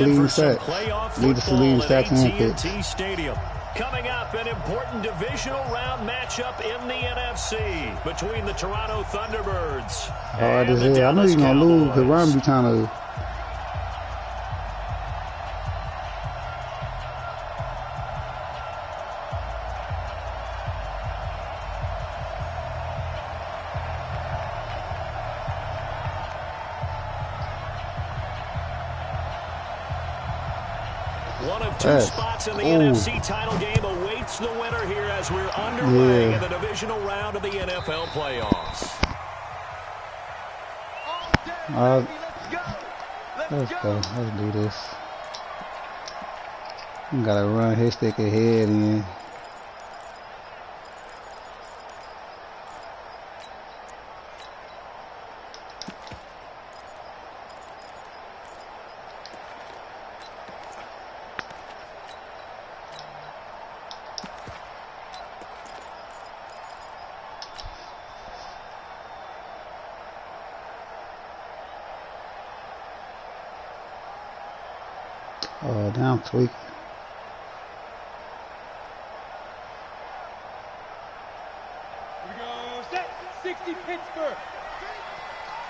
leading stats. Lead the leading stats and picks. Stadium. Coming up, an important divisional round matchup in the NFC between the Toronto Thunderbirds. Hard as hell. I know you're gonna lose because Ryan be trying to. One of two spots in the NFC title game awaits the winner here as we're underway in the divisional round of the NFL playoffs. Let's go. Let's do this. Gotta run his stick ahead in. Oh, down tweak. Here we go. Set. 60 Pittsburgh.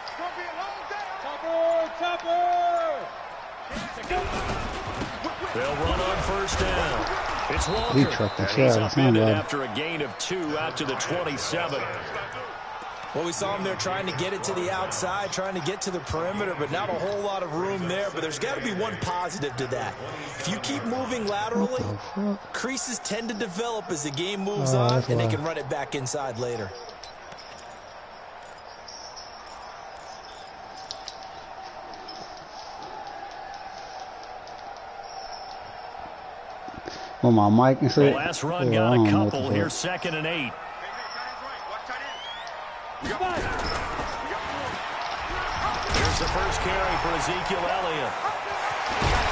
It's going to be a long day. Topper. They'll run on first down. It's Walker. He's upended after a gain of 2 out to the 27. Well, we saw him there trying to get it to the outside, trying to get to the perimeter, but not a whole lot of room there. But there's got to be one positive to that. If you keep moving laterally, creases tend to develop as the game moves on, and they can run it back inside later. Well, my mic and say. The last run got a couple. Here's 2nd and 8. Here's the first carry for Ezekiel Elliott.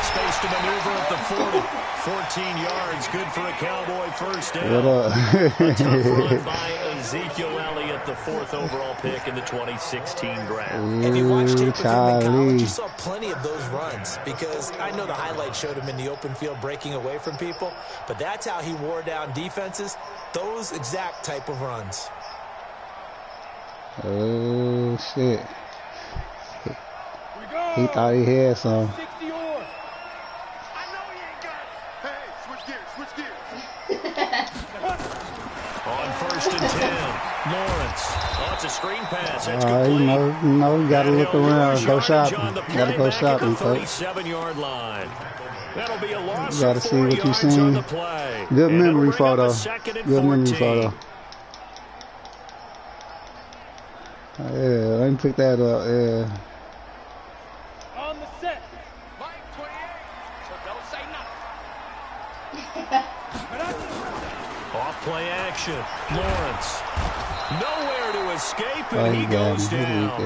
Space to maneuver at the 40. 14 yards, good for a Cowboy first down. What up? A tough run by Ezekiel Elliott, the 4th overall pick in the 2016 draft. If you watched tape of him in college, you saw plenty of those runs because I know the highlights showed him in the open field breaking away from people, but that's how he wore down defenses, those exact type of runs. Oh, shit. He thought he had some. On 1st and 10, Lawrence. Oh, it's a screen pass. That's you know, you gotta look around. Go shopping. Gotta go shopping, folks. 37-yard line. That'll be a loss. You gotta see what you seen. Good memory photo. Good memory photo. Yeah, let me pick that up. Yeah. On the set. Line 28. So don't say nothing. Off play action. Lawrence. Nowhere to escape, and he goes down.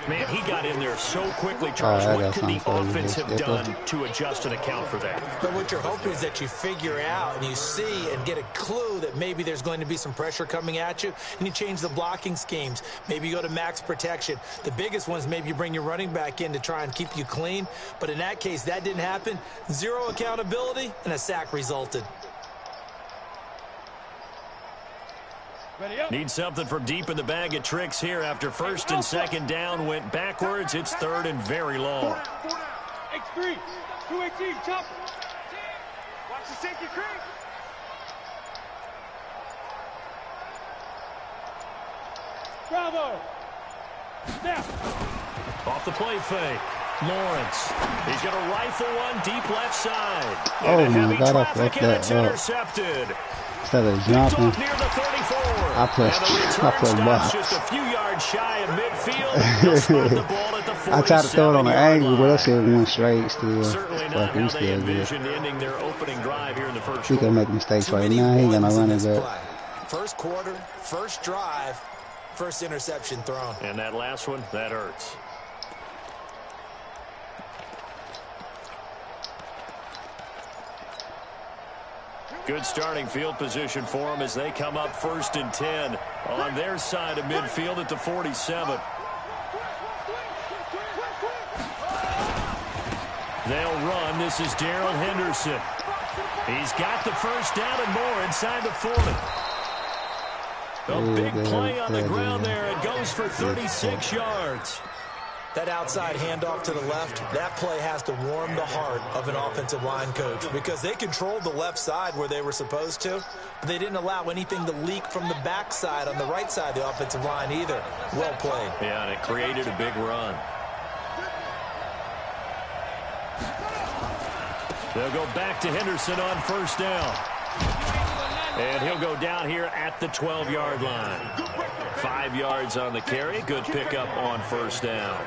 Man, he got in there so quickly, Charles. What could the offense have done to adjust and account for that? But what you're hoping is that you figure out and you see and get a clue that maybe there's going to be some pressure coming at you, and you change the blocking schemes. Maybe you go to max protection. The biggest one is maybe you bring your running back in to try and keep you clean. But in that case, that didn't happen. Zero accountability, and a sack resulted. Need something from deep in the bag of tricks here after 1st and 2nd down went backwards. It's 3rd and very long. X3, 218, chopper. Watch the safety creep. Bravo. Snap. Off the play fake. Lawrence. He's going to rifle one deep left side. Oh, my God, I fucked that up. Intercepted. Instead of jumping, Near the 34. I pressed box. Just a few yards shy of midfield. They'll spot the ball at the 47-yard line. I tried to throw it on the angle, but that shit went straight still. Certainly not how they envisioned ending their opening drive here in the first quarter. He can make mistakes right now. He ain't gonna run it back. First quarter, first drive, first interception thrown. And that last one, that hurts. Good starting field position for them as they come up 1st and 10 on their side of midfield at the 47. They'll run. This is Darrell Henderson. He's got the first down and more inside the 40. A big play on the ground there. It goes for 36 yards. That outside handoff to the left, that play has to warm the heart of an offensive line coach because they controlled the left side where they were supposed to, but they didn't allow anything to leak from the backside on the right side of the offensive line either. Well played. Yeah, and it created a big run. They'll go back to Henderson on first down. And he'll go down here at the 12-yard line. 5 yards on the carry. Good pickup on first down.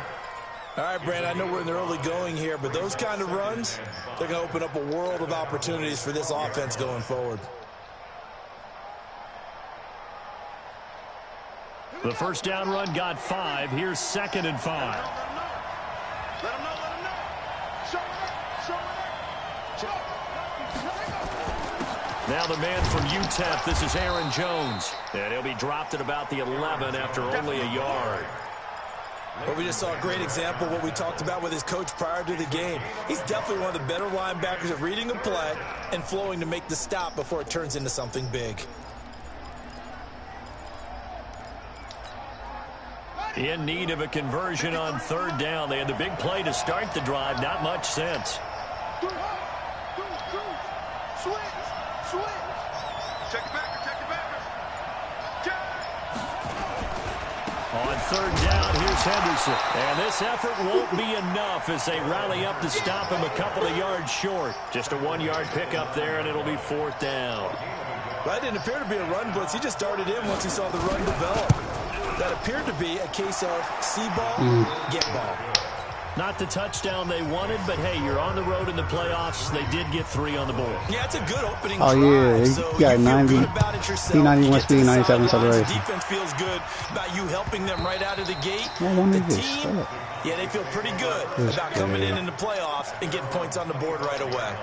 All right, Brandon, I know we're in the early going here, but those kind of runs, they're going to open up a world of opportunities for this offense going forward. The first down run got 5. Here's 2nd and 5. Now the man from UTEP, this is Aaron Jones. And he'll be dropped at about the 11 after only a yard. Well, we just saw a great example of what we talked about with his coach prior to the game. He's definitely one of the better linebackers at reading a play and flowing to make the stop before it turns into something big. In need of a conversion on third down. They had the big play to start the drive. Not much sense. On third down, here's Henderson. And this effort won't be enough as they rally up to stop him a couple of yards short. Just a 1-yard pickup there, and it'll be 4th down. That didn't appear to be a run blitz. He just started in once he saw the run develop. That appeared to be a case of see ball, get ball. Not the touchdown they wanted, but hey, you're on the road in the playoffs. They did get 3 on the board. Yeah, it's a good opening drive. Yeah, he so got 90, he 91 speed, 97 acceleration. Defense feels good about you helping them right out of the gate. The team, yeah, they feel pretty good about coming in the playoffs and getting points on the board right away.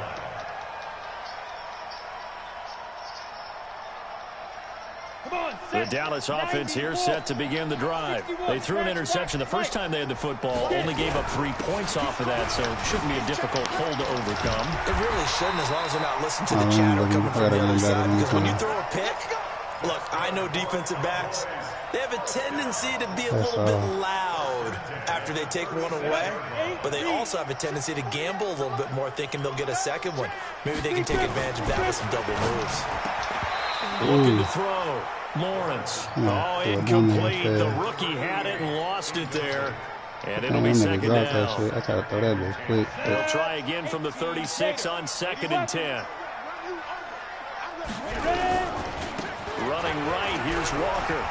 The Dallas offense here set to begin the drive. They threw an interception the first time they had the football, only gave up 3 points off of that, so it shouldn't be a difficult hole to overcome. It really shouldn't, as long as they're not listening to the chatter coming from the other side. Because when you throw a pick, look, I know defensive backs, they have a tendency to be a little bit loud after they take one away, but they also have a tendency to gamble a little bit more, thinking they'll get a second one. Maybe they can take advantage of that with some double moves. Looking to throw. Lawrence. Oh, incomplete. The rookie had it and lost it there. And it'll be 2nd down. I gotta throw that bitch quick. They'll try again from the 36 on 2nd and 10. Running right, here's Walker.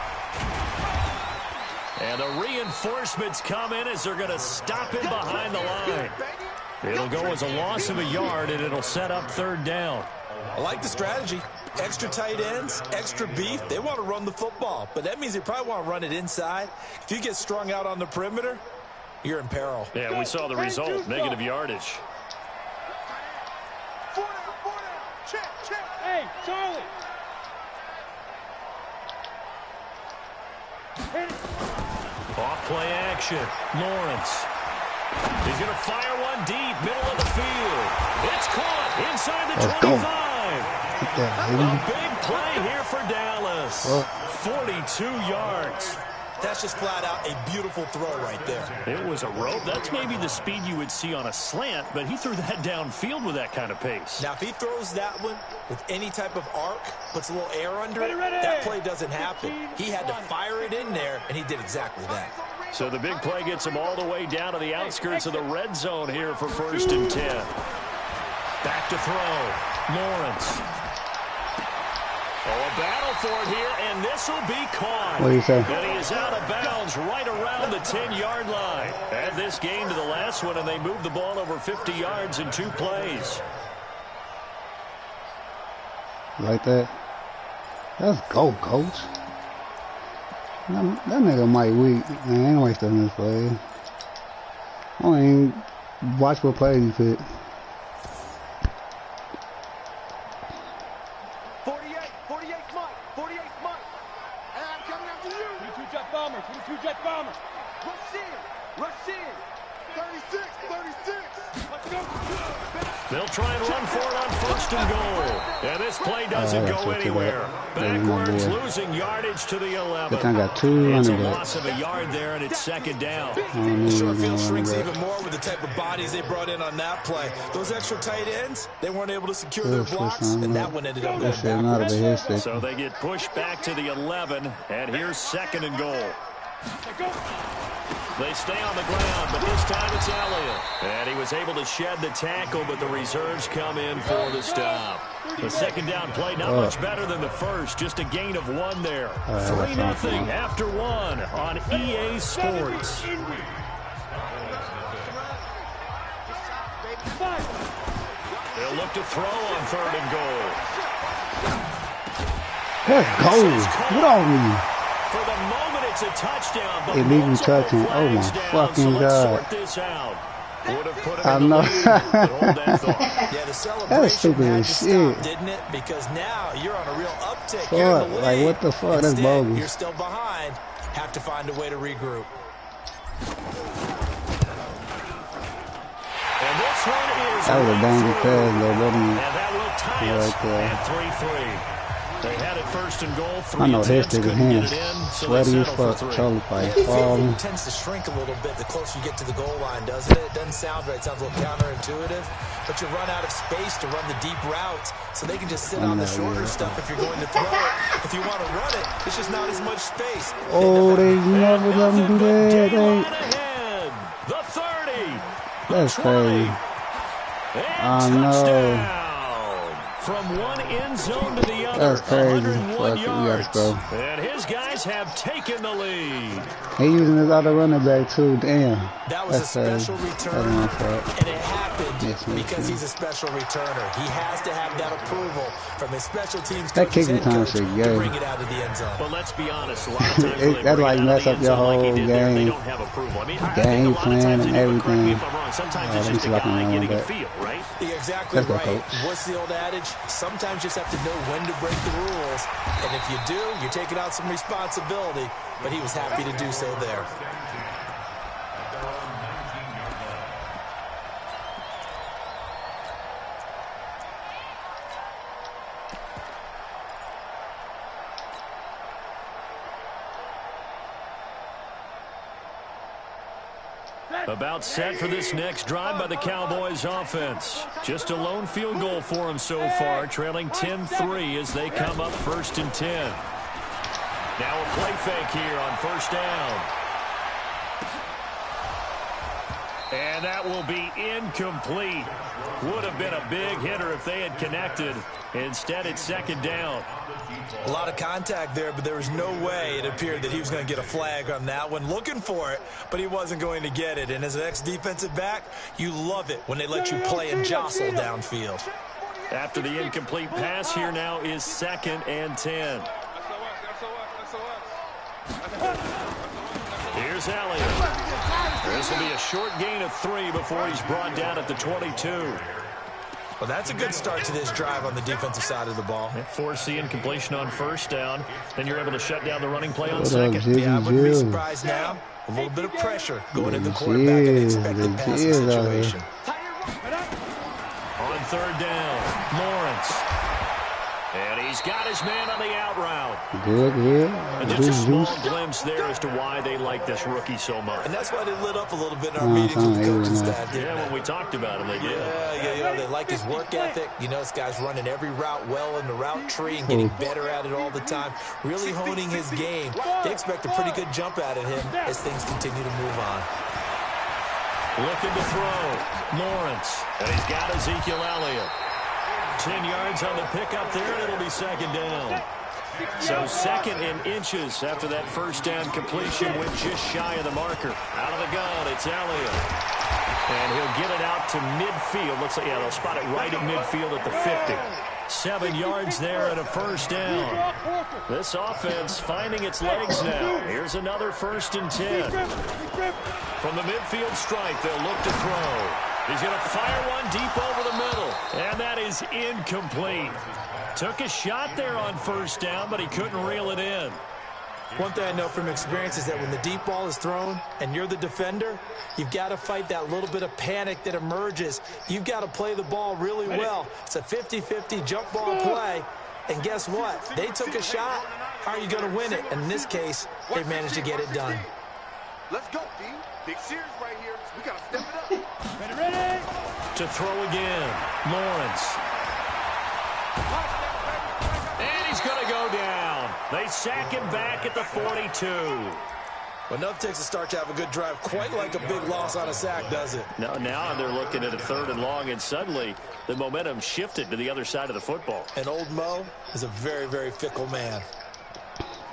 And the reinforcements come in as they're going to stop him behind the line. It'll go as a loss of a yard, and it'll set up 3rd down. I like the strategy. Extra tight ends, extra beef. They want to run the football, but that means they probably want to run it inside. If you get strung out on the perimeter, you're in peril. Yeah, we saw the result, negative yardage. 4 down, check. Hey, Charlie. Off play action. Lawrence. He's going to fire one deep, middle of the field. It's caught inside the 25. A big play here for Dallas. 42 yards. That's just flat out a beautiful throw right there. It was a rope. That's maybe the speed you would see on a slant, but he threw that downfield with that kind of pace. Now, if he throws that one with any type of arc, puts a little air under it, that play doesn't happen. He had to fire it in there, and he did exactly that. So the big play gets him all the way down to the outskirts of the red zone here for 1st and 10. Back to throw. Lawrence. Oh, a battle for it here, and this will be caught. What do you say? And he is out of bounds right around the 10-yard line. Add this game to the last one, and they moved the ball over 50 yards in 2 plays. Like that? Let's go, coach. That nigga might weak. Man, ain't nobody stealing this play. I don't even watch what play he fit. 48 Mike. And I'm coming after you. 22 jet bombers. Rush in. 36. Let's go. They'll try and run for it on first and goal. And this play doesn't go anywhere. Backwards, losing yardage to the 11. I got 2 It's a running loss of a yard there, and it's second down. Sure field shrinks even more with the type of bodies they brought in on that play. Those extra tight ends, they weren't able to secure their blocks, and that one ended up going backwards. So they get pushed back to the 11, and here's second and goal. They stay on the ground, but this time it's Elliott. And he was able to shed the tackle, but the reserves come in for the stop. The second down play not much better than the first, just a gain of 1 there. 3-0 after 1 on EA Sports. They'll look to throw on third and goal. Let's go. Get on me. For the moment, it's a touchdown. But illegal touching. Oh my fucking God. I know. Yeah, the celebration stupid had as to shit. stop, didn't it? Because now you're on a real uptick. Fuck, You're in the lead. like what the fuck? That's Instead, bogus. you're still behind. Have to find a way to regroup. And this one is that was a dangerous pass, though, wasn't it? And that will tie us at 3-3. They had it first and goal. I know his nigga hands sweaty as fuck. Charlie fight. It tends to shrink a little bit the closer you get to the goal line, doesn't it? It doesn't sound right. It sounds a little counterintuitive. But you run out of space to run the deep routes, so they can just sit on the shorter stuff if you're going to throw it. If you want to run it, it's just not as much space. Oh, they never let them do that. The 30. That's crazy. I know. From one end zone to the other. That's crazy. 101 yards. Go. And his guys have taken the lead. He using his other running back too. Damn. That was a special return, and it happened because he's a special returner. He has to have that approval from his special teams coach to bring it out of the end zone. But let's be honest, a lot of times that's like mess up your whole game. They don't have approval. I mean, game plan and everything. Sometimes it's just a guy getting a feel, right? You're exactly right. What's the old adage? Sometimes you just have to know when to break the rules. And if you do, you're taking out some responsibility. But he was happy to do so there. About set for this next drive by the Cowboys offense. Just a lone field goal for them so far, trailing 10-3 as they come up first and 10. Now a play fake here on first down. And that will be incomplete. Would have been a big hitter if they had connected. Instead, it's second down. A lot of contact there, but there was no way it appeared that he was going to get a flag on that one. Looking for it, but he wasn't going to get it. And as an ex-defensive back, you love it when they let you play and jostle downfield. After the incomplete pass, here now is second and 10. Here's Elliott. This will be a short gain of 3 before he's brought down at the 22. Well, that's a good start to this drive on the defensive side of the ball. Force the incompletion on first down. Then you're able to shut down the running play on second. Yeah, I wouldn't be surprised now. A little bit of pressure going in the quarterback in the expected passing situation. On third down, Lawrence. And he's got his man on the out route. Good. And just a small glimpse there as to why they like this rookie so much. And that's why they lit up a little bit in our meetings with the coaching staff. Yeah, when we talked about him, they did. Yeah, you know, they like his work ethic. You know, this guy's running every route well in the route tree and getting better at it all the time. Really honing his game. They expect a pretty good jump out of him as things continue to move on. Looking to throw. Lawrence. And he's got Ezekiel Elliott. 10 yards on the pickup there, and it'll be second down. So second in inches after that first down completion went just shy of the marker. Out of the gun, it's Elliott. And he'll get it out to midfield. Looks like, yeah, they'll spot it right at midfield at the 50. 7 yards there and a first down. This offense finding its legs now. Here's another first and 10. From the midfield stripe, they'll look to throw. He's going to fire one deep over the middle. And that is incomplete. Took a shot there on first down, but he couldn't reel it in. One thing I know from experience is that when the deep ball is thrown and you're the defender, you've got to fight that little bit of panic that emerges. You've got to play the ball really well. It's a 50-50 jump ball play. And guess what? They took a shot. How are you going to win it? And in this case, they managed to get it done. Let's go, D. Big series right here. We got to step it up. Ready? To throw again. Lawrence. And he's going to go down. They sack him back at the 42. Well, enough takes to start to have a good drive, quite like a big loss on a sack, does it? No, now they're looking at a 3rd and long, and suddenly the momentum shifted to the other side of the football. And old Mo is a very, very fickle man.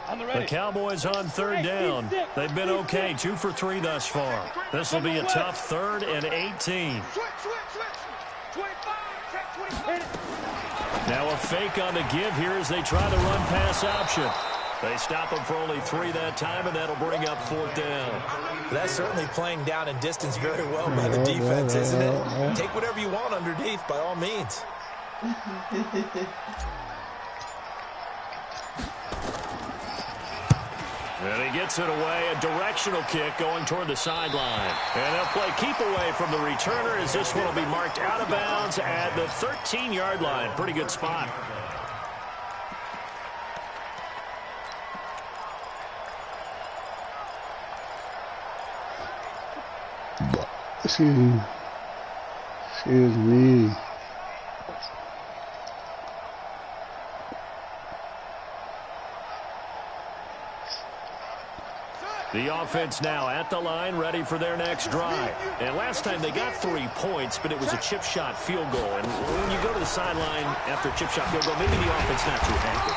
The Cowboys on 3rd down. They've been okay, 2 for 3 thus far. This will be a tough 3rd and 18. Now a fake on the give here as they try the run pass option. They stop him for only 3 that time, and that'll bring up 4th down. That's certainly playing down and distance very well by the defense, isn't it? Take whatever you want underneath, by all means. And he gets it away, a directional kick going toward the sideline. And they'll play keep away from the returner as this one will be marked out of bounds at the 13-yard line. Pretty good spot. Excuse me. The offense now at the line, ready for their next drive. And last time they got 3 points, but it was a chip shot field goal. And when you go to the sideline after a chip shot field goal, maybe the offense not too happy.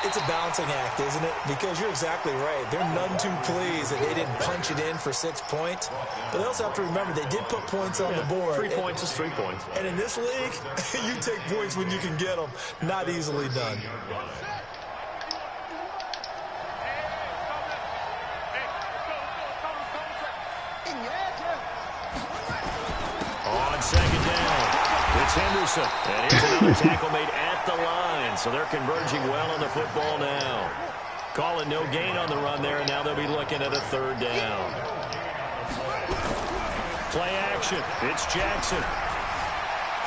It's a balancing act, isn't it? Because you're exactly right. They're none too pleased that they didn't punch it in for 6 points. But they also have to remember they did put points on the board. 3 points is 3 points. And in this league, you take points when you can get them. Not easily done. On 2nd down, it's Henderson. And here's another tackle made at the line. So they're converging well on the football now. Calling no gain on the run there, and now they'll be looking at a 3rd down. Play action. It's Jackson.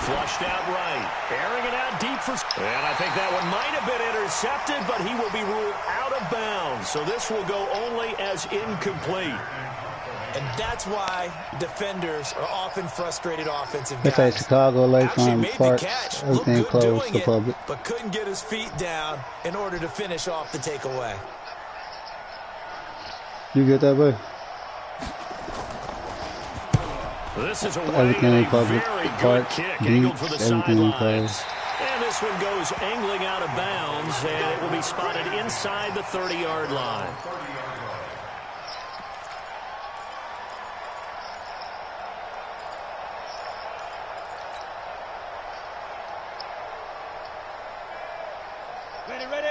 Flushed out right. Airing it out deep for... And I think that one might have been intercepted, but he will be ruled out of bounds. So this will go only as incomplete. And that's why defenders are often frustrated offensive guys. It's at Chicago, Lakefront Park, everything closed to public. But couldn't get his feet down in order to finish off the takeaway. You get that, boy? This is a Everything public, park, kick, beach, for the everything sidelines. closed. And this one goes angling out of bounds, and it will be spotted inside the 30-yard line.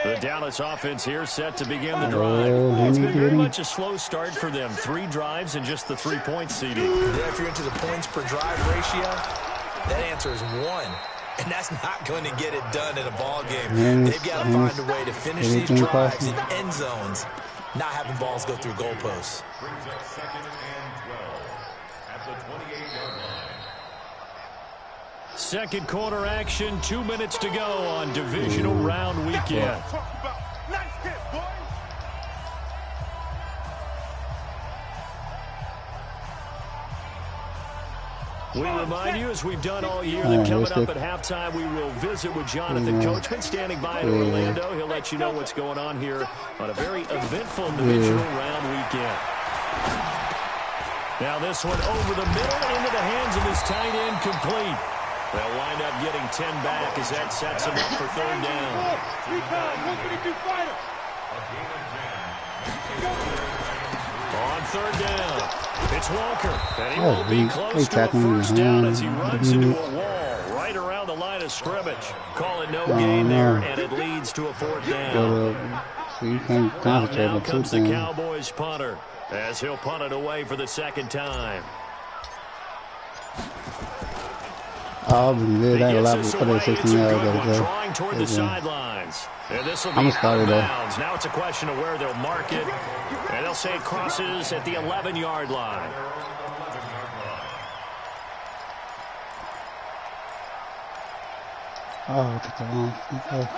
The Dallas offense here set to begin the drive. It's been very much a slow start for them. 3 drives and just the 3-point seeding. Yeah, if you're into the points per drive ratio, that answer is 1. And that's not going to get it done in a ball game. They've got to find a way to finish these drives in end zones, not having balls go through goalposts. Brings up 2nd and 12 at the 28-yard line. Second quarter action, 2 minutes to go on divisional round weekend. Nice hit, boy. We remind you, as we've done all year, that coming up at halftime, we will visit with Jonathan Coachman standing by in Orlando. He'll let you know what's going on here on a very eventful divisional round weekend. Now this one over the middle into the hands of his tight end, complete. They'll wind up getting 10 back as that sets him up for 3rd down. 152 fighter. On 3rd down, it's Walker, and he will be close to a 1st down as he runs into a wall right around the line of scrimmage. Calling no gain there, and it leads to a 4th down. So you can't concentrate Now on comes the things. Cowboys punter as he'll punt it away for the 2nd time. Oh, good. I allowed me to put it 16 yards. Drawing toward the sidelines. And this will be I'm started though. Now it's a question of where they'll mark it. And they'll say it crosses at the 11-yard line.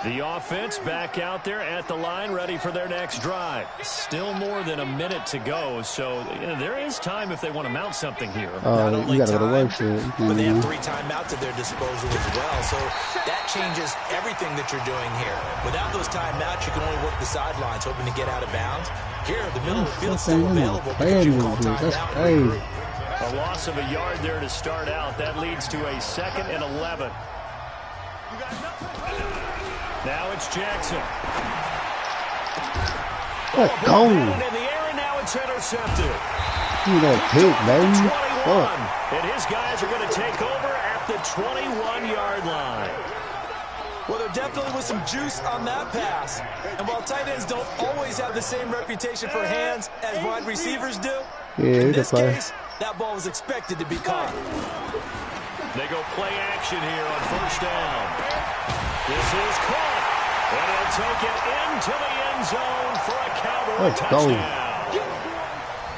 The offense back out there at the line, ready for their next drive. Still more than a minute to go, so there is time if they want to mount something here. Not only you got to go to work, but they have 3 timeouts at their disposal as well, so that changes everything that you're doing here. Without those timeouts, you can only work the sidelines, hoping to get out of bounds. Here, the middle of the field still available because you call timeout. A loss of a yard there to start out. That leads to a 2nd and 11. Now it's Jackson. Let's go. In the air, and now it's intercepted. Do that pick, baby. 21. And his guys are going to take over at the 21-yard line. Well, there definitely was some juice on that pass. And while tight ends don't always have the same reputation for hands as wide receivers do, in this case, that ball was expected to be caught. They go play action here on 1st down. This is caught. And he'll take it into the end zone for a Cowboy touchdown.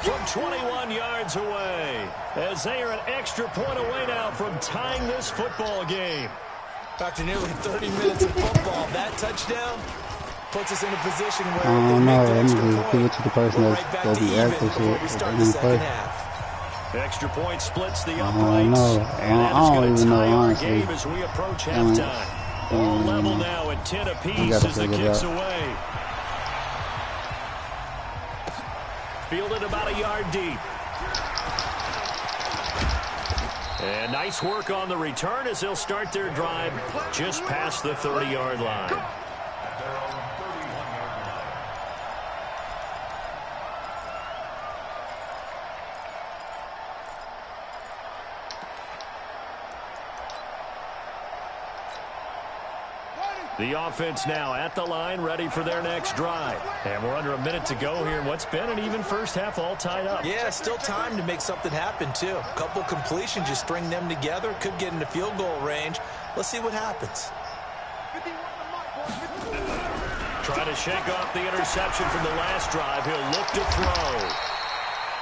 From 21 yards away, as they are an extra point away now from tying this football game. After nearly 30 minutes of football, that touchdown puts us in a position where I don't know. I'm going to give it to the person that's going to be active here. Extra point splits the uprights. I don't know. I don't even know, honestly. As we approach halftime. All level now at 10 apiece as the kicks away. Fielded about a yard deep. And nice work on the return as they'll start their drive just past the 30-yard line. The offense now at the line, ready for their next drive. And we're under a minute to go here in what's been an even first half, all tied up. Yeah, still time to make something happen, too. A couple completions, you string them together, could get into field goal range. Let's see what happens. Try to shake off the interception from the last drive. He'll look to throw.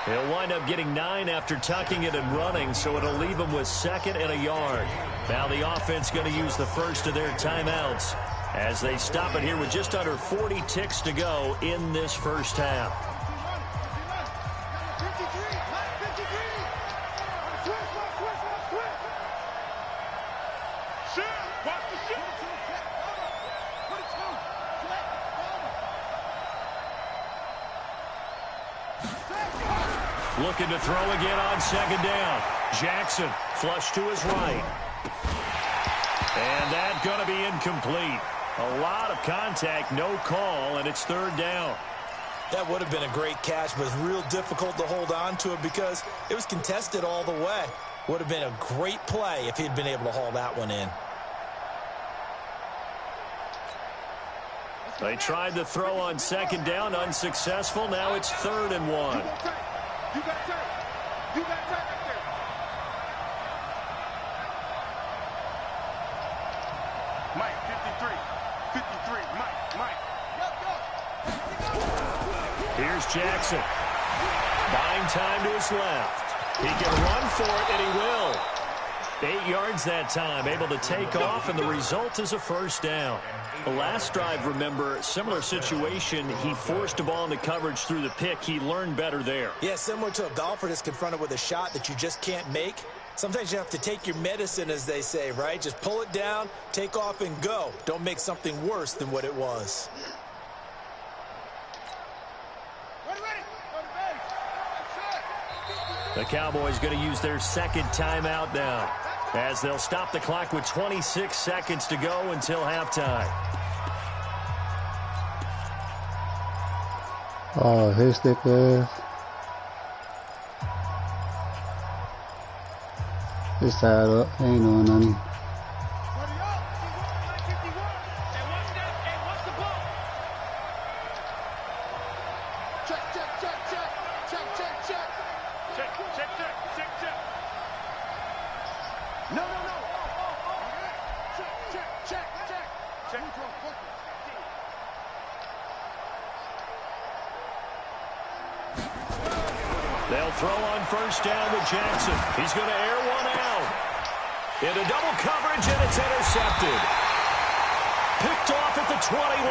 He'll wind up getting 9 after tucking it and running, so it'll leave him with 2nd and a yard. Now the offense going to use the first of their timeouts as they stop it here with just under 40 ticks to go in this first half. Looking to throw again on 2nd down. Jackson flush to his right. And that's going to be incomplete. A lot of contact, no call, and it's 3rd down. That would have been a great catch, but real difficult to hold on to it because it was contested all the way. Would have been a great play if he'd been able to haul that one in. They tried to throw on 2nd down, unsuccessful. Now it's 3rd and 1. You got tight. You got tight right there. Mike, 53. Mike. Here's Jackson. Buying time to his left. He can run for it, and he will. 8 yards that time, able to take off, and the result is a 1st down. The last drive, remember, similar situation. He forced a ball into coverage through the pick. He learned better there. Yeah, similar to a golfer that's confronted with a shot that you just can't make. Sometimes you have to take your medicine, as they say, right? Just pull it down, take off, and go. Don't make something worse than what it was. The Cowboys going to use their 2nd timeout now, as they'll stop the clock with 26 seconds to go until halftime. Oh, here's the It's tied up. He ain't doing nothing. They'll throw on first down with Jackson. He's going to air one out. Into double coverage, and it's intercepted. Picked off at the 21.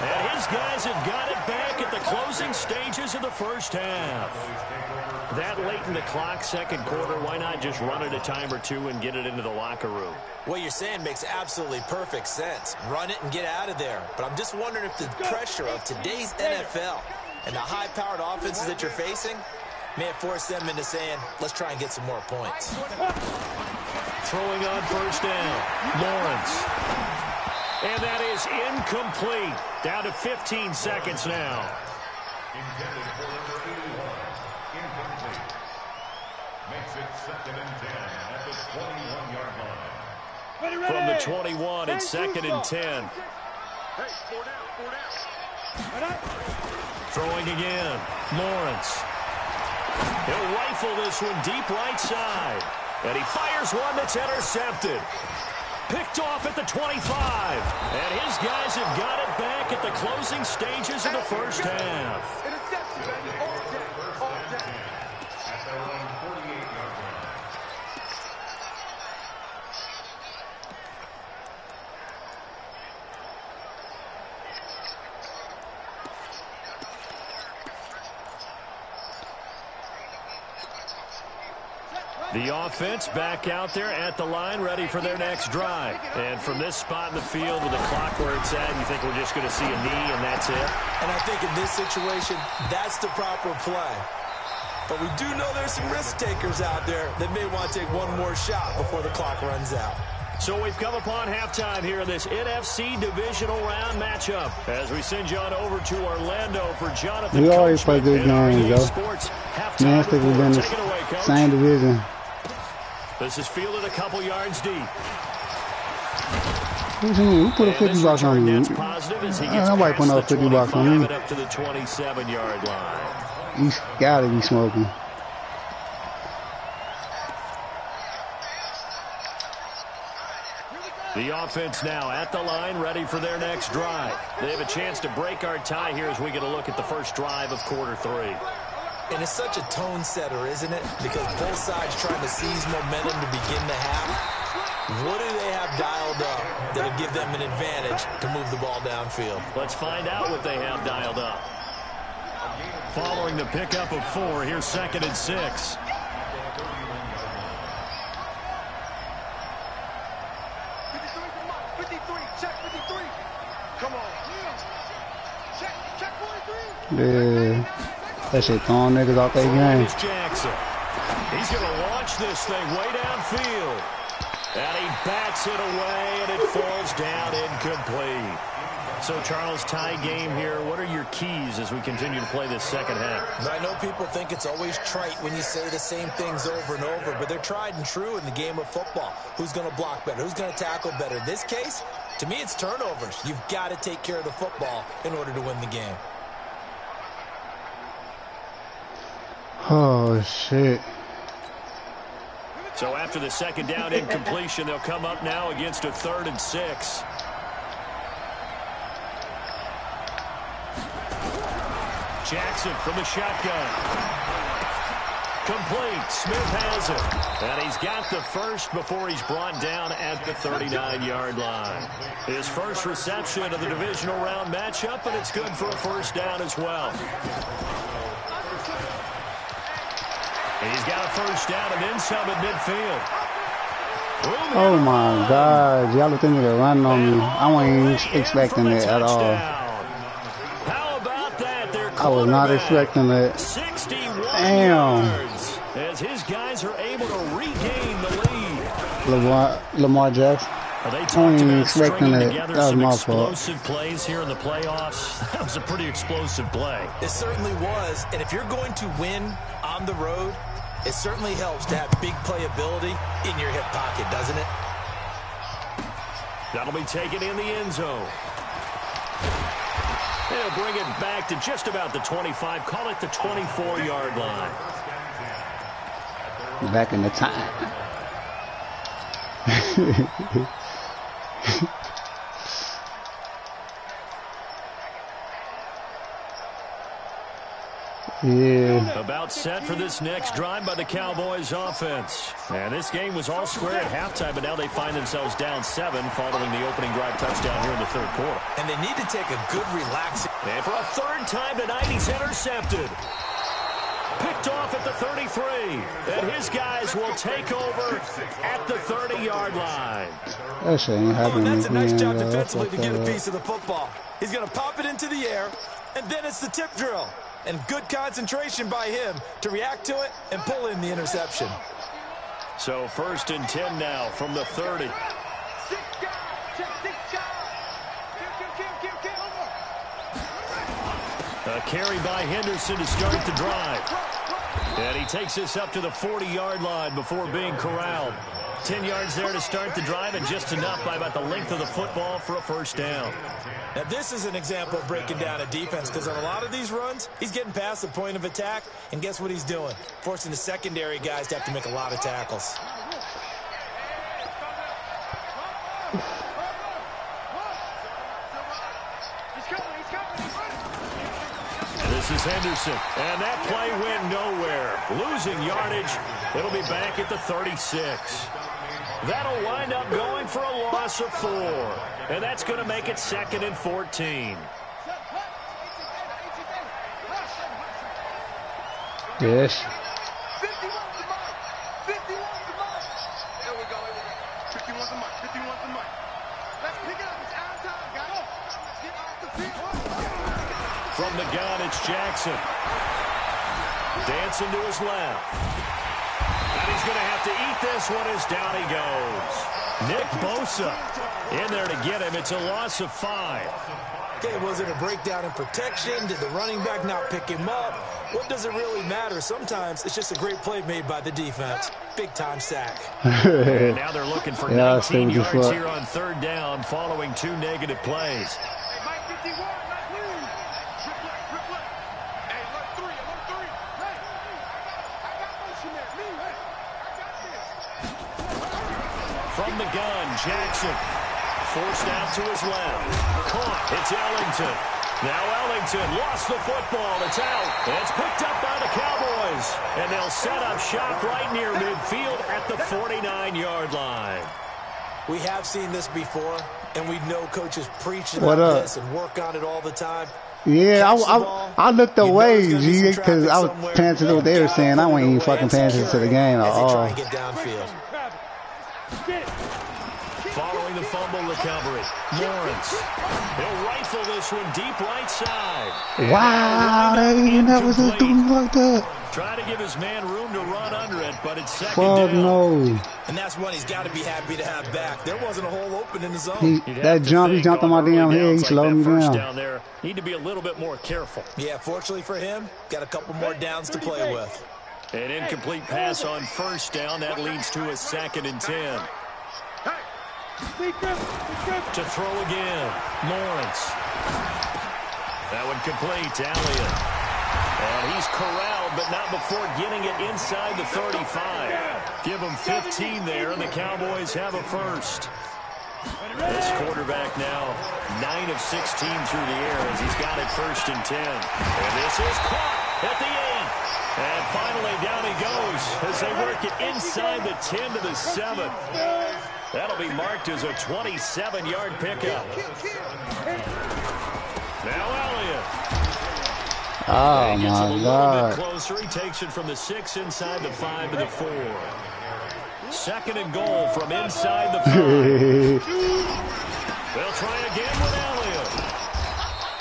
And his guys have got it back at the closing stages of the first half. That late in the clock, second quarter, why not just run it a time or two and get it into the locker room? What you're saying makes absolutely perfect sense. Run it and get out of there. But I'm just wondering if the pressure of today's NFL and the high-powered offenses that you're facing may have forced them into saying, let's try and get some more points. Throwing on first down, Lawrence. And that is incomplete. Down to 15 seconds now. Intended for number 81. Incomplete. Makes it 2nd and 10 at the 21-yard line. From the 21, it's 2nd and 10. Hey, 4 down. Throwing again, Lawrence. He'll rifle this one deep right side. And he fires one that's intercepted. Picked off at the 25. And his guys have got it back at the closing stages of the first half. Interception, baby. All day. All day. At their own 48-yard line. The offense back out there at the line, ready for their next drive. And from this spot in the field with the clock where it's at, you think we're just going to see a knee and that's it? And I think in this situation, that's the proper play. But we do know there's some risk takers out there that may want to take one more shot before the clock runs out. So we've come upon halftime here in this NFC divisional round matchup as we send you on over to Orlando for Jonathan. We always play good games, though. Man, I think we've been in the same division. This is fielded a couple yards deep. Who put a 50 box on you? Nobody put no 50 box on you. Up to the 27-yard line. He's got to be smoking. The offense now at the line, ready for their next drive. They have a chance to break our tie here as we get a look at the first drive of quarter 3. And it's such a tone setter, isn't it? Because both sides trying to seize momentum to begin the half. What do they have dialed up that'll give them an advantage to move the ball downfield? Let's find out what they have dialed up. Following the pickup of 4, here's 2nd and 6. Yeah. That shit throwing niggas off their game. Jackson. He's going to launch this thing way downfield. And he bats it away, and it falls down incomplete. So, Charles, tie game here. What are your keys as we continue to play this second half? I know people think it's always trite when you say the same things over and over, but they're tried and true in the game of football. Who's going to block better? Who's going to tackle better? In this case, to me, it's turnovers. You've got to take care of the football in order to win the game. Oh, shit. So after the second down incompletion, they'll come up now against a 3rd and 6. Jackson from the shotgun. Complete. Smith has it. And he's got the first before he's brought down at the 39-yard line. His first reception of the divisional round matchup, and it's good for a first down as well. He's got a first down and then some at midfield. Oh my God, y'all think they're running on me. I wasn't expecting it at all. How about that? I was not expecting that. 61 Damn. yards as his guys are able to regain the lead. Lamar Jackson. They I talked wasn't even about expecting stringing that. together That was some my fault. explosive plays here in the playoffs. That was a pretty explosive play. It certainly was, and if you're going to win on the road, it certainly helps to have big playability in your hip pocket, doesn't it? That'll be taken in the end zone. They'll bring it back to just about the 25. Call it the 24-yard line. Back in the time. Yeah. About set for this next drive by the Cowboys offense. And this game was all square at halftime, but now they find themselves down 7 following the opening drive touchdown here in the third quarter. And they need to take a good relaxing. And for a third time tonight, he's intercepted. Picked off at the 33. And his guys will take over at the 30-yard line. That shit ain't happening. That's a nice job again, defensively to get a piece of the football. He's going to pop it into the air, and then it's the tip drill. And good concentration by him to react to it and pull in the interception. So 1st and 10 now from the 30. A carry by Henderson to start the drive. And he takes this up to the 40-yard line before being corralled. 10 yards there to start the drive, and just enough by about the length of the football for a first down. Now, this is an example of breaking down a defense, because on a lot of these runs, he's getting past the point of attack, and guess what he's doing? Forcing the secondary guys to have to make a lot of tackles. This is Henderson, and that play went nowhere. Losing yardage, it'll be back at the 36. That'll wind up going for a loss of 4, and that's going to make it 2nd and 14. Yes. 51's the mark. 51's the mark. There we go. 51's the mark. 51's the mark. Let's pick it up. It's our time, guys. Get off the field. From the gun, it's Jackson. Dancing to his left. And he's going to have to eat this one as down he goes. Nick Bosa in there to get him. It's a loss of 5. Okay, was it a breakdown in protection? Did the running back not pick him up? What does it really matter? Sometimes it's just a great play made by the defense. Big-time sack. And now they're looking for 19 yards here on 3rd down following 2 negative plays. From the gun, Jackson forced out to his left. Caught. It's Ellington. Now Ellington lost the football. It's out. And it's picked up by the Cowboys. And they'll set up shop right near midfield at the 49-yard line. We have seen this before, and we know coaches preach about this and work on it all the time. Yeah, I looked away, G, because I was paying attention to what they were saying. I wasn't even fucking paying attention to the game at all. Try and get downfield. Following the fumble recovery, Lawrence. He'll rifle this one deep right side. Wow, that was a doing like that. Trying to give his man room to run under it, but it's 2nd down. No. And that's one he's got to be happy to have back. There wasn't a hole open in the zone. That jump, he jumped on my damn head. He slowed me down. There, need to be a little bit more careful. Yeah, fortunately for him, got a couple more downs to play with. An incomplete pass on 1st down. That leads to a 2nd and 10. To throw again, Lawrence. That one complete to Elliott. And he's corralled, but not before getting it inside the 35. Give him 15 there, and the Cowboys have a first. This quarterback now 9 of 16 through the air as he's got it 1st and 10. And this is caught at the 8. And finally down he goes as they work it inside the 10 to the 7. That'll be marked as a 27-yard pickup. Now Elliott. Oh, He gets my a little God. bit closer. He takes it from the 6 inside the 5 to the 4. 2nd and goal from inside the 5. They'll try again with Elliott.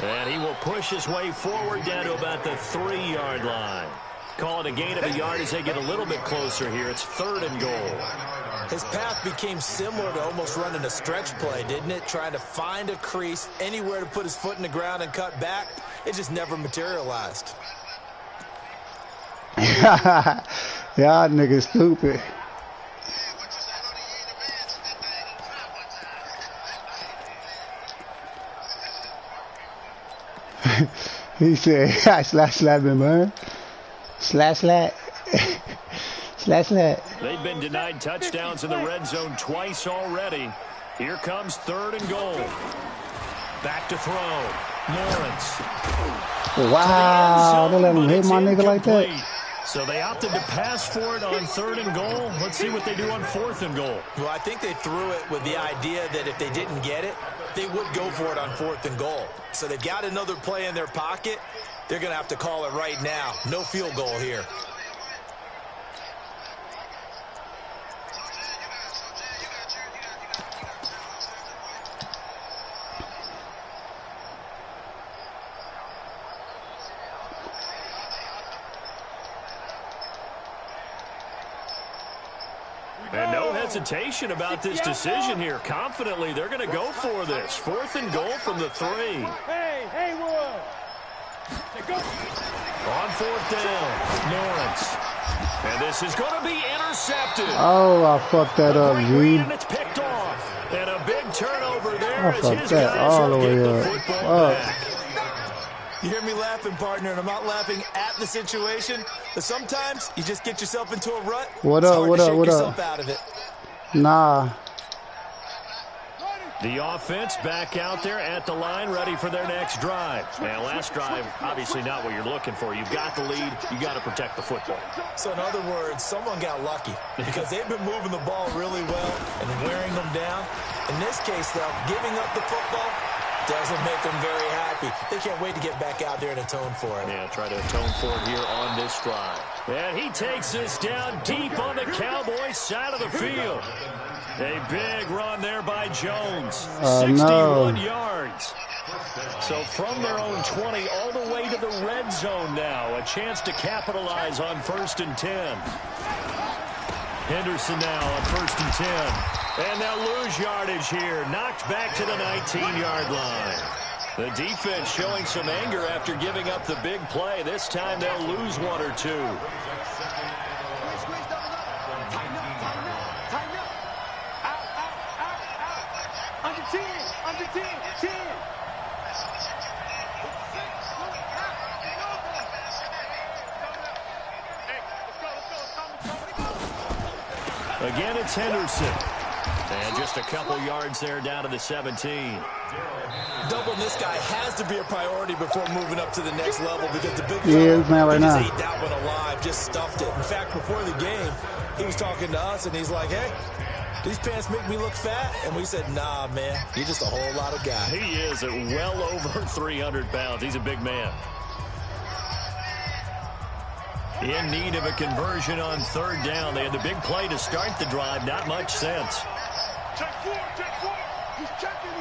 And he will push his way forward down to about the 3-yard line. Call it a gain of a yard as they get a little bit closer here. It's 3rd and goal. His path became similar to almost running a stretch play, didn't it? Trying to find a crease, anywhere to put his foot in the ground and cut back. It just never materialized. Y'all niggas stupid. He said, slash me, man. Slash. They've been denied touchdowns in the red zone twice already. Here comes 3rd and goal. Back to throw. Lawrence. Wow, they let him hit my nigga like that. So they opted to pass for it on 3rd and goal. Let's see what they do on 4th and goal. Well, I think they threw it with the idea that if they didn't get it, they would go for it on 4th and goal. So they've got another play in their pocket. They're going to have to call it right now. No field goal here. And no hesitation about this decision here. Confidently, they're going to go for this. 4th and goal from the 3. Hey, Wood. On 4th down, Lawrence. And this is going to be intercepted. Oh, I fucked that up, G. And it's picked off. And a big turnover there I as fucked his that guys all the will get way the up. football back. You hear me laughing, partner, and I'm not laughing at the situation, but sometimes you just get yourself into a rut. What It's up, hard what to up, shake what yourself up? out of it. Nah. The offense back out there at the line, ready for their next drive. And last drive, obviously not what you're looking for. You've got the lead. You got to protect the football. So in other words, someone got lucky because they've been moving the ball really well and wearing them down. In this case, though, giving up the football doesn't make them very happy. They can't wait to get back out there and atone for it. Yeah, try to atone for it here on this drive. And he takes this down deep on the Cowboys side of the field. A big run there by Jones. 61 yards. So from their own 20 all the way to the red zone now. A chance to capitalize on 1st and 10. Henderson now on 1st and 10. And they'll lose yardage here. Knocked back to the 19-yard line. The defense showing some anger after giving up the big play. This time they'll lose 1 or 2. Under 10. Again, it's Henderson. And just a couple yards there down to the 17. Doubling this guy has to be a priority before moving up to the next level because the big right just now. ate that one alive, just stuffed it. In fact, before the game, he was talking to us, and he's like, hey, these pants make me look fat. And we said, nah, man, you're just a whole lot of guy. He is at well over 300 pounds. He's a big man. In need of a conversion on 3rd down. They had the big play to start the drive. Not much sense. Check four. He's checking.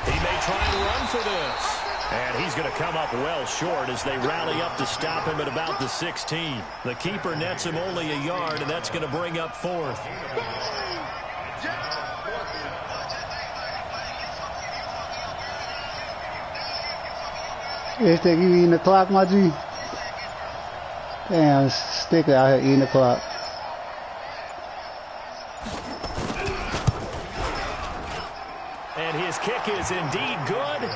He may try and run for this. And he's going to come up well short as they rally up to stop him at about the 16. The keeper nets him only a yard, and that's going to bring up 4th. You think you eating the clock, my G? Damn, sticker out here eating the clock. And his kick is indeed good.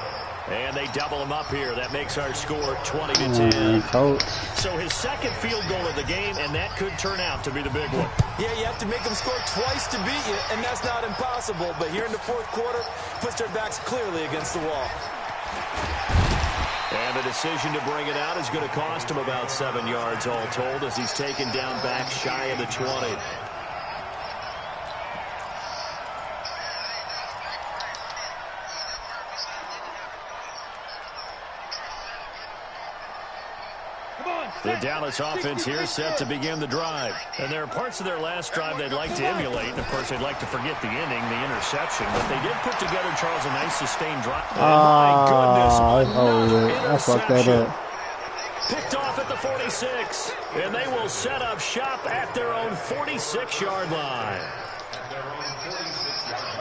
And they double him up here. That makes our score 20-10. Coach. So his second field goal of the game, and that could turn out to be the big one. Yeah, you have to make them score twice to beat you, and that's not impossible. But here in the 4th quarter, puts their backs clearly against the wall. And the decision to bring it out is going to cost him about 7 yards all told as he's taken down back shy of the 20. The Dallas offense here set to begin the drive. And there are parts of their last drive they'd like to emulate. And, of course, they'd like to forget the inning, the interception. But they did put together, Charles, a nice sustained drive. My goodness, I fucked that up. Picked off at the 46. And they will set up shop at their own 46-yard line.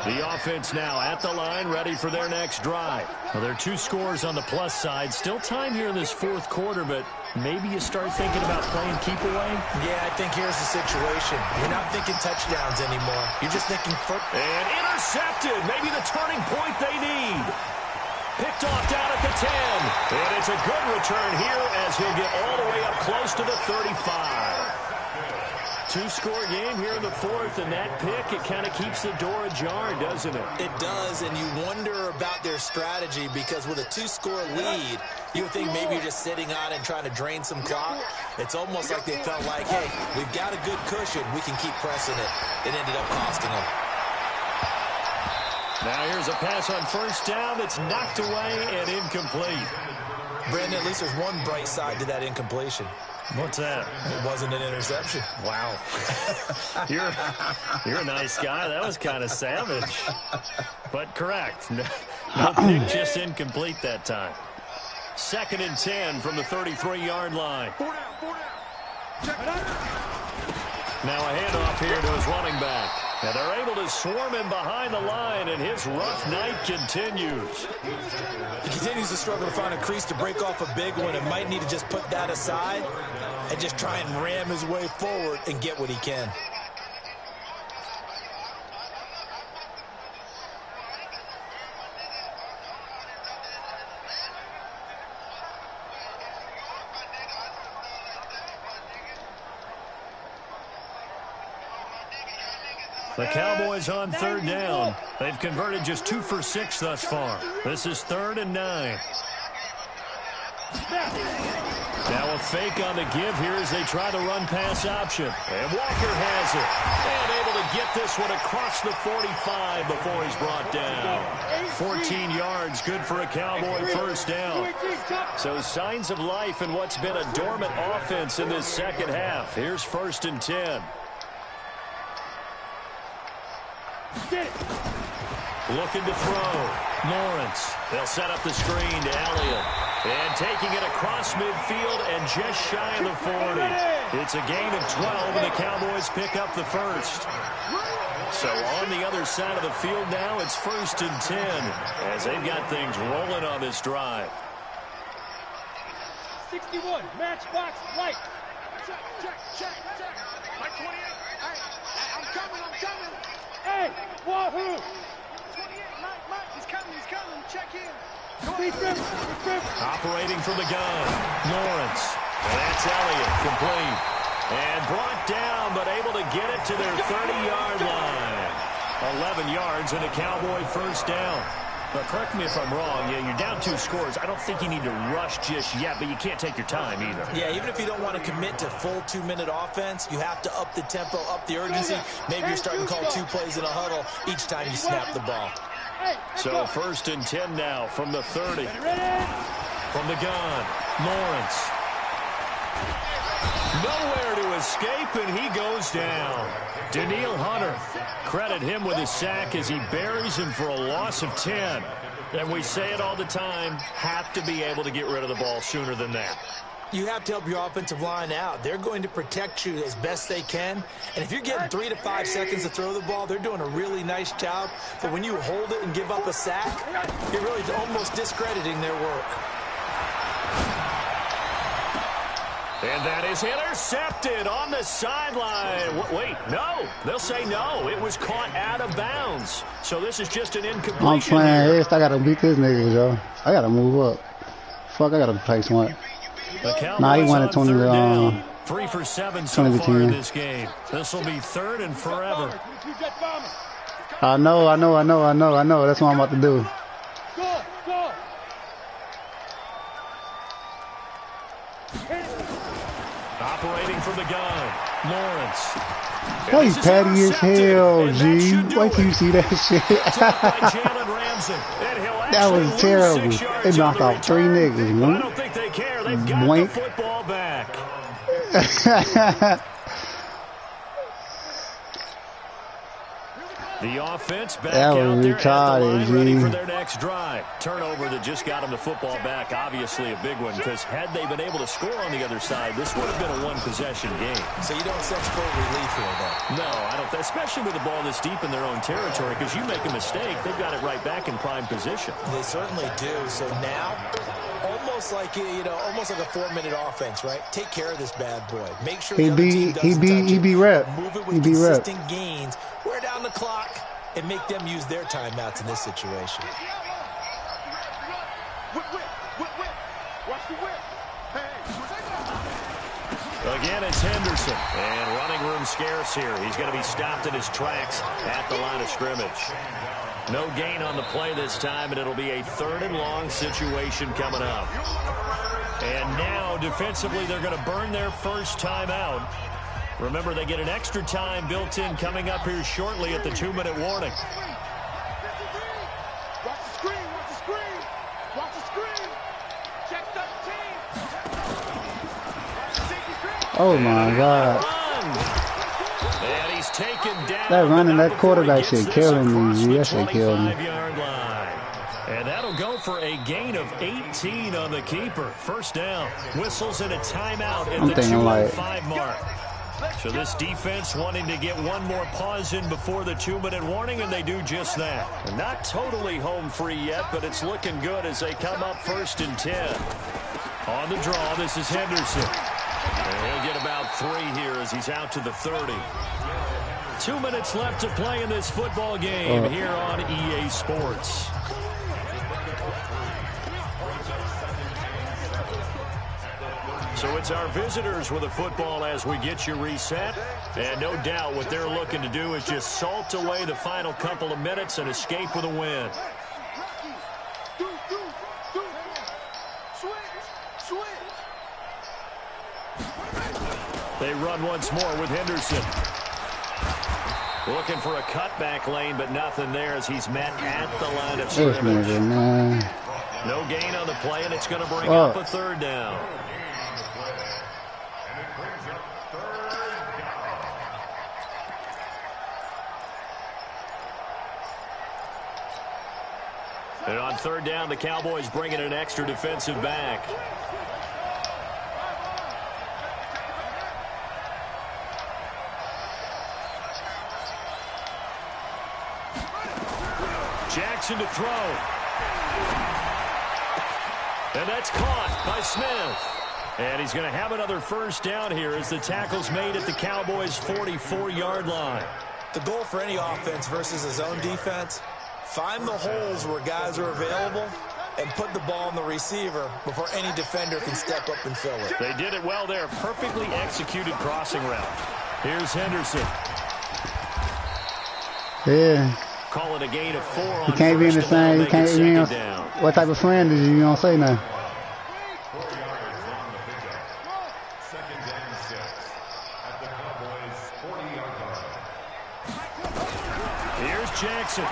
The offense now at the line, ready for their next drive. Well, there are 2 scores on the plus side. Still time here in this 4th quarter, but maybe you start thinking about playing keep away? Yeah, I think here's the situation. You're not thinking touchdowns anymore. You're just thinking first. And intercepted. Maybe the turning point they need. Picked off down at the 10. And it's a good return here as he'll get all the way up close to the 35. Two-score game here in the fourth, and that pick, it kind of keeps the door ajar, doesn't it? It does, and you wonder about their strategy because with a two-score lead, you would think maybe you're just sitting on it and trying to drain some clock. It's almost like they felt like, hey, we've got a good cushion. We can keep pressing it. It ended up costing them. Now here's a pass on first down that's knocked away and incomplete. Brandon, at least there's one bright side to that incompletion. What's that? It wasn't an interception. Wow. You're a nice guy. That was kind of savage. But correct. No pick, just incomplete that time. 2nd and 10 from the 33-yard line. Now a handoff here to his running back. And they're able to swarm him behind the line, and his rough night continues. He continues to struggle to find a crease to break off a big one and might need to just put that aside and just try and ram his way forward and get what he can. The Cowboys on 3rd down. They've converted just 2 for 6 thus far. This is 3rd and 9. Now a fake on the give here as they try the run-pass option. And Walker has it. And able to get this one across the 45 before he's brought down. 14 yards, good for a Cowboy first down. So signs of life in what's been a dormant offense in this second half. Here's 1st and 10. Looking to throw. Lawrence. They'll set up the screen to Elliott. And taking it across midfield and just shy of the 40. It's a gain of 12, and the Cowboys pick up the first. So on the other side of the field now, it's 1st and 10 as they've got things rolling on this drive. 61, matchbox, right. Check. Like 28. Hey, I'm coming. Hey, Wahoo! 28, Mike, he's coming. Check in. Operating from the gun. Lawrence. And that's Elliott, complete. And brought down, but able to get it to their 30-yard line. 11 yards and a Cowboy first down. But correct me if I'm wrong. Yeah, you're down 2 scores. I don't think you need to rush just yet, but you can't take your time either. Yeah, even if you don't want to commit to full 2-minute offense, you have to up the tempo, up the urgency. Maybe you're starting to call 2 plays in a huddle each time you snap the ball. So 1st and 10 now from the 30. From the gun, Lawrence. Nowhere to escape, and he goes down. Daniil Hunter, credit him with a sack as he buries him for a loss of 10. And we say it all the time, have to be able to get rid of the ball sooner than that. You have to help your offensive line out. They're going to protect you as best they can. And if you're getting 3 to 5 seconds to throw the ball, they're doing a really nice job. But when you hold it and give up a sack, you're really almost discrediting their work. And that is intercepted on the sideline. Wait, no. They'll say no. It was caught out of bounds. So this is just an incompletion. I'm playing this. I got to beat this nigga, yo. I got to move up. Fuck, I got to play smart. Nah, he won at 20. 3 for 7 so far in this game. This will be 3rd and forever. I know. That's what I'm about to do. Operating from the gun, Lawrence. Hey, petty as hell, G. Wait till you see that shit. That was terrible. They knocked off 3 niggas. I don't think they care. They've got the football back. The offense back out there at the line, ready for their next drive. Turnover that just got them the football back, obviously a big one, because had they been able to score on the other side, this would have been a one-possession game. So you don't sense full relief here, though? No, I don't, especially with the ball this deep in their own territory, because you make a mistake, they've got it right back in prime position. They certainly do. So now, almost like almost like a 4-minute offense, right? Take care of this bad boy. Make sure the other team doesn't touch it. He be rep. Move it with consistent gains. Wear down the clock and make them use their timeouts in this situation. Again, it's Henderson. And running room scarce here. He's going to be stopped in his tracks at the line of scrimmage. No gain on the play this time, and it'll be a 3rd and long situation coming up. And now, defensively, they're going to burn their first timeout. Remember, they get an extra time built in coming up here shortly at the 2-minute warning. Watch the screen, watch the screen. Watch the screen. Check 13. Oh my God. And he's taken down. That running, that quarterback shit killing me. That shit killed me. And that'll go for a gain of 18 on the keeper. First down. Whistles in a timeout at the 2:05 mark. So this defense wanting to get one more pause in before the 2-minute warning, and they do just that. And not totally home free yet, but it's looking good as they come up 1st and 10. On the draw, this is Henderson. And he'll get about 3 here as he's out to the 30. 2 minutes left to play in this football game here on EA Sports. So it's our visitors with a football as we get you reset. And no doubt what they're looking to do is just salt away the final couple of minutes and escape with a win. They run once more with Henderson. Looking for a cutback lane, but nothing there as he's met at the line of scrimmage. No gain on the play, and it's going to bring up a 3rd down. And on 3rd down, the Cowboys bringing an extra defensive back. Jackson to throw. And that's caught by Smith. And he's going to have another first down here as the tackle's made at the Cowboys' 44-yard line. The goal for any offense versus a zone defense, find the holes where guys are available and put the ball on the receiver before any defender can step up and fill it. They did it well there. Perfectly executed crossing route. Here's Henderson. Yeah. Call it a gain of 4 on you can't be in the same. You can't be in. Down. What type of friend is you gonna say now? 4 yards on the pickup. 2nd and 6 at the Cowboys' 40-yard line. Here's Jackson.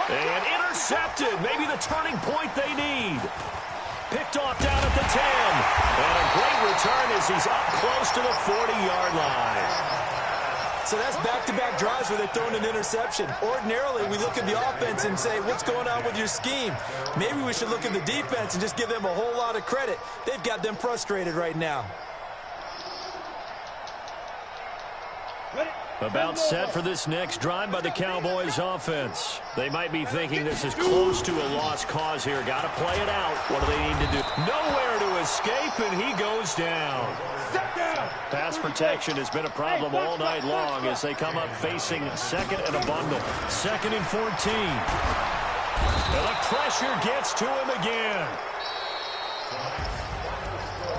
And intercepted. Maybe the turning point they need. Picked off down at the 10. And a great return as he's up close to the 40-yard line. So that's back-to-back drives where they throw in an interception. Ordinarily, we look at the offense and say, what's going on with your scheme? Maybe we should look at the defense and just give them a whole lot of credit. They've got them frustrated right now. About set for this next drive by the Cowboys offense. They might be thinking this is close to a lost cause here. Got to play it out. What do they need to do? Nowhere to escape, and he goes down. Pass protection has been a problem all night long as they come up facing 2nd and a bundle. 2nd and 14. And the pressure gets to him again.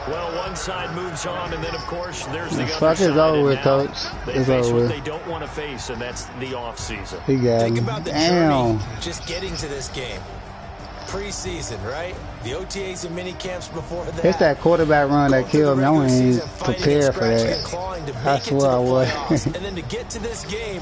Well, one side moves on, and then, of course, there's the other side. It's over with, Coach. They face what they don't want to face, and that's the offseason. He got Think about the journey just getting to this game. Preseason, right? The OTAs and mini camps before that. It's that quarterback run that killed me. I wasn't even prepared for that. I swear I was. And then to get to this game.